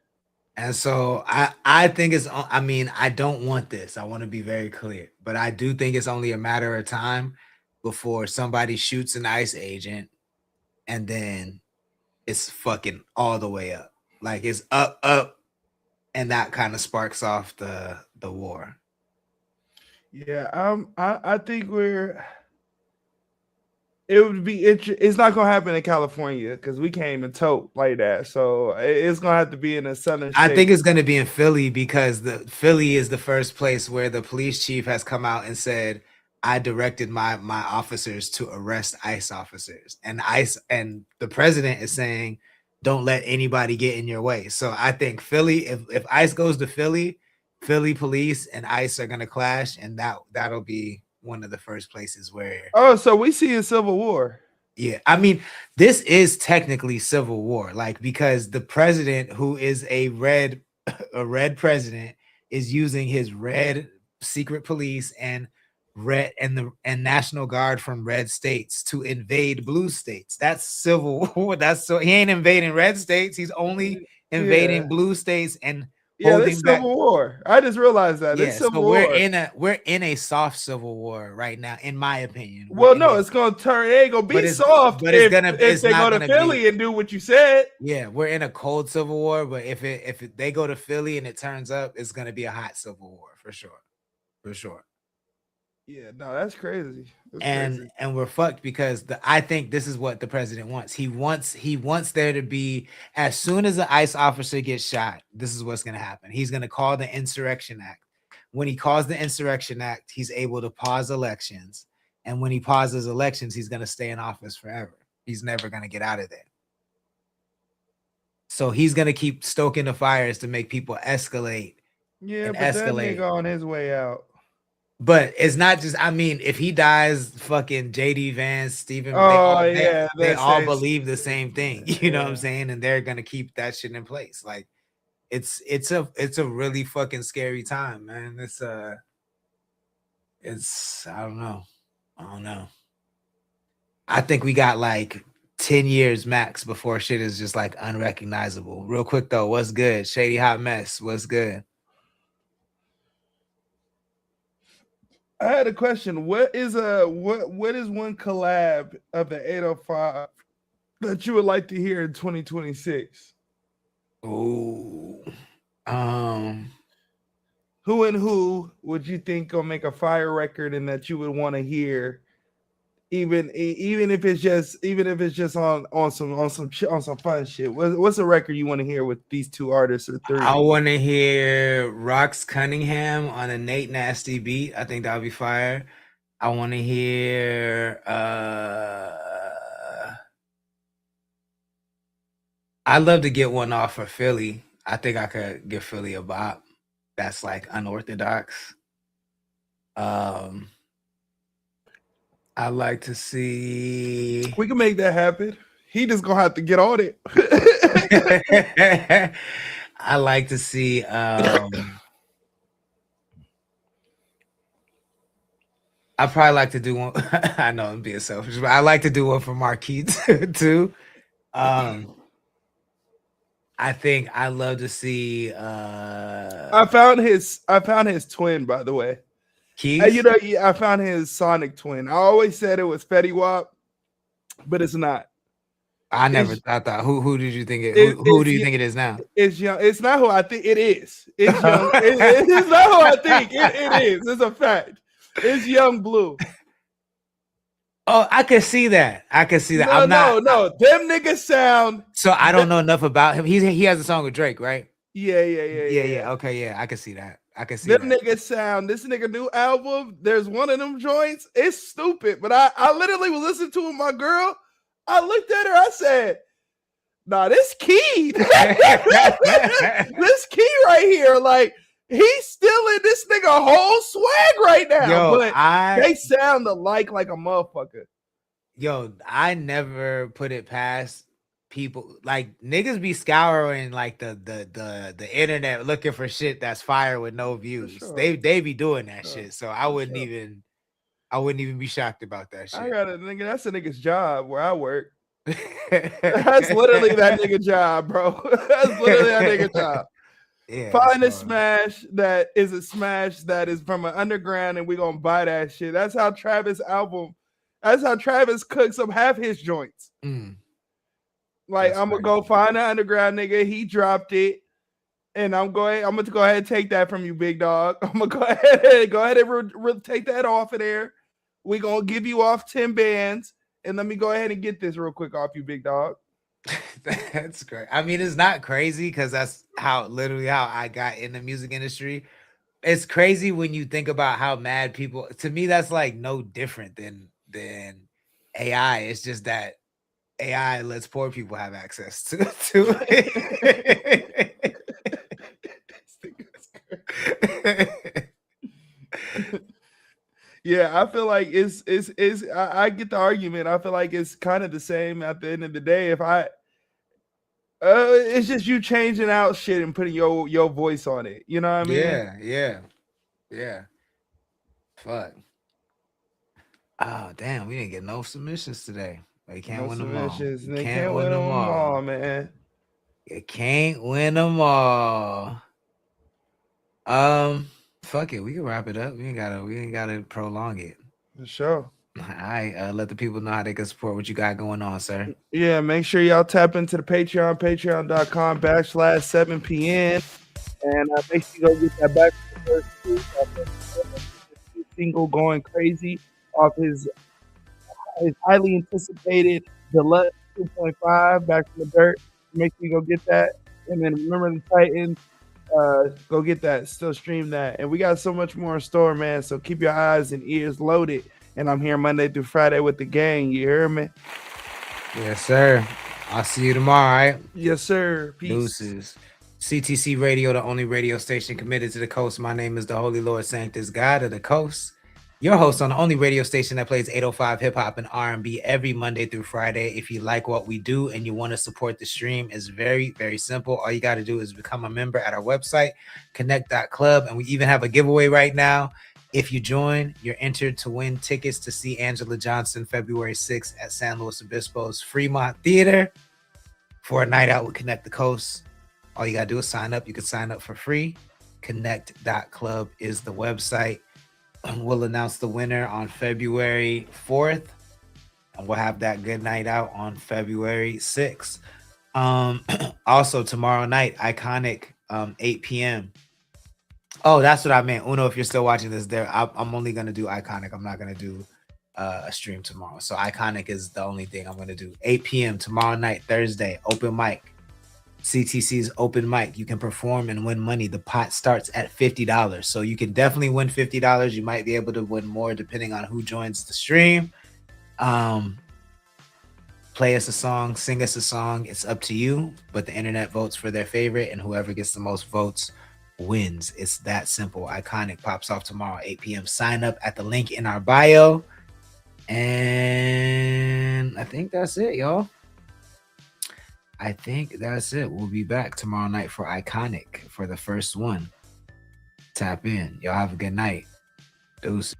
And so I think I mean, I don't want this. I want to be very clear, but I do think it's only a matter of time before somebody shoots an ICE agent, and then it's fucking all the way up. Like, it's up, and that kind of sparks off the war. Yeah, I think it would be it's not gonna happen in California because we can't even tote like that. So it's gonna have to be in a southern state. I think it's gonna be in Philly because the Philly is the first place where the police chief has come out and said, I directed my officers to arrest ICE officers, and the president is saying, don't let anybody get in your way. So I think Philly, if ICE goes to Philly police and ICE are gonna clash, and that'll be one of the first places where. Oh, so we see a civil war. Yeah, I mean, this is technically civil war, like, because the president, who is a red president, is using his red secret police and National Guard from red states to invade blue states. That's civil war. He ain't invading red states. He's only invading blue states and this civil war. I just realized that. Yeah, it's civil so war. we're in a soft civil war right now, in my opinion. Well, no, it's gonna turn. It ain't gonna be soft. But if they go to Philly and do what you said. Yeah, we're in a cold civil war. But if they go to Philly and it turns up, it's gonna be a hot civil war for sure. Yeah, no, that's crazy. And we're fucked because I think this is what the president wants. He wants there to be, as soon as an ICE officer gets shot, this is what's going to happen. He's going to call the Insurrection Act. When he calls the Insurrection Act, he's able to pause elections. And when he pauses elections, he's going to stay in office forever. He's never going to get out of there. So he's going to keep stoking the fires to make people escalate. Yeah, but that nigga on his way out. But it's not just, I mean, if he dies, fucking JD Vance, Stephen, they all believe the same thing. You know what I'm saying? And they're gonna keep that shit in place. Like, it's a really fucking scary time, man. I don't know. I think we got like 10 years max before shit is just like unrecognizable. Real quick though, what's good? Shady Hot Mess, what's good? I had a question. What is one collab of the 805 that you would like to hear in 2026? Oh, who and who would you think gonna make a fire record and that you would want to hear, even if it's just on some fun shit? What's a record you want to hear with these two artists or three? I want to hear Rox Cunningham on a Nate Nasty beat. I think that would be fire. I want to hear I'd love to get one off for Philly. I think I could give Philly a bop that's like unorthodox. I'd like to see. We can make that happen. He just gonna have to get on it. I like to see. I probably like to do one. I know I'm being selfish, but I like to do one for Marquis too. I think I love to see. I found his twin, by the way. Keys? I found his Sonic twin. I always said it was Fetty Wap, but it's not. I never thought that. Who did you think it? Who do you think it is now? It's young. It's not who I think it is. It's young. It's not who I think it is. It's a fact. It's Young Blue. Oh, I can see that. No. Them niggas sound. So I don't know enough about him. He has a song with Drake, right? Yeah. Okay, yeah. I can see that. Them niggas sound. This nigga new album. There's one of them joints. It's stupid, but I literally was listening to it with my girl. I looked at her. I said, "Nah, this key, this key right here, like he's stealing this nigga whole swag right now." Yo, but they sound alike like a motherfucker. Yo, I never put it past people. Like niggas be scouring like the internet looking for shit that's fire with no views. Sure. They be doing that shit. So I wouldn't even be shocked about that shit. I got a nigga. That's a nigga's job where I work. That's literally that nigga job, bro. That's literally that nigga job. Yeah, find a smash that is a smash that is from an underground, and we gonna buy that shit. That's how Travis cooks up half his joints. Like, I'm gonna go find an underground nigga. He dropped it, and I'm gonna go ahead and take that from you, big dog. I'm gonna go ahead and take that off of there. We gonna give you off 10 bands, and let me go ahead and get this real quick off you, big dog. That's great. I mean, it's not crazy because that's literally how I got in the music industry. It's crazy when you think about how mad people. To me, that's like no different than AI. It's just that AI lets poor people have access to it. Yeah, I feel like it's I get the argument. I feel like it's kind of the same at the end of the day. If it's just you changing out shit and putting your voice on it. You know what I mean? Yeah. Fuck. Oh damn, we didn't get no submissions today. You can't win them all. They can't win them all, man. You can't win them all. Fuck it, we can wrap it up. We ain't gotta prolong it. For sure. All right, let the people know how they can support what you got going on, sir. Yeah, make sure y'all tap into the Patreon, patreon.com/7pn, and make sure you go get that back for the first single going crazy off his highly anticipated Deluxe 2.5 Back from the Dirt. Make sure you go get that, and then Remember the Titans. Go get that, still stream that, and we got so much more in store, man. So keep your eyes and ears loaded. And I'm here Monday through Friday with the gang. You hear me? Yes, sir. I'll see you tomorrow. All right? Yes, sir. Peace. Deuces. CTC Radio, the only radio station committed to the coast. My name is the Holy Lord Sanctus, God of the Coast. Your host on the only radio station that plays 805 hip hop and R&B every Monday through Friday. If you like what we do and you want to support the stream, it's very, very simple. All you got to do is become a member at our website, connect.club. And we even have a giveaway right now. If you join, you're entered to win tickets to see Angela Johnson February 6th at San Luis Obispo's Fremont Theater for a night out with Connect the Coast. All you got to do is sign up. You can sign up for free. Connect.club is the website. We'll announce the winner on February 4th, and we'll have that good night out on February 6th. Also, tomorrow night, Iconic, 8 p.m. Oh, that's what I meant. Uno, if you're still watching this, I'm only going to do Iconic. I'm not going to do a stream tomorrow. So Iconic is the only thing I'm going to do. 8 p.m. tomorrow night, Thursday, open mic. CTC's open mic. You can perform and win money. The pot starts at $50. So you can definitely win $50. You might be able to win more depending on who joins the stream. Play us a song, sing us a song. It's up to you, but the internet votes for their favorite, and whoever gets the most votes wins. It's that simple. Iconic pops off tomorrow, 8 p.m. Sign up at the link in our bio. And I think that's it, y'all. I think that's it. We'll be back tomorrow night for Iconic for the first one. Tap in. Y'all have a good night. Deuces.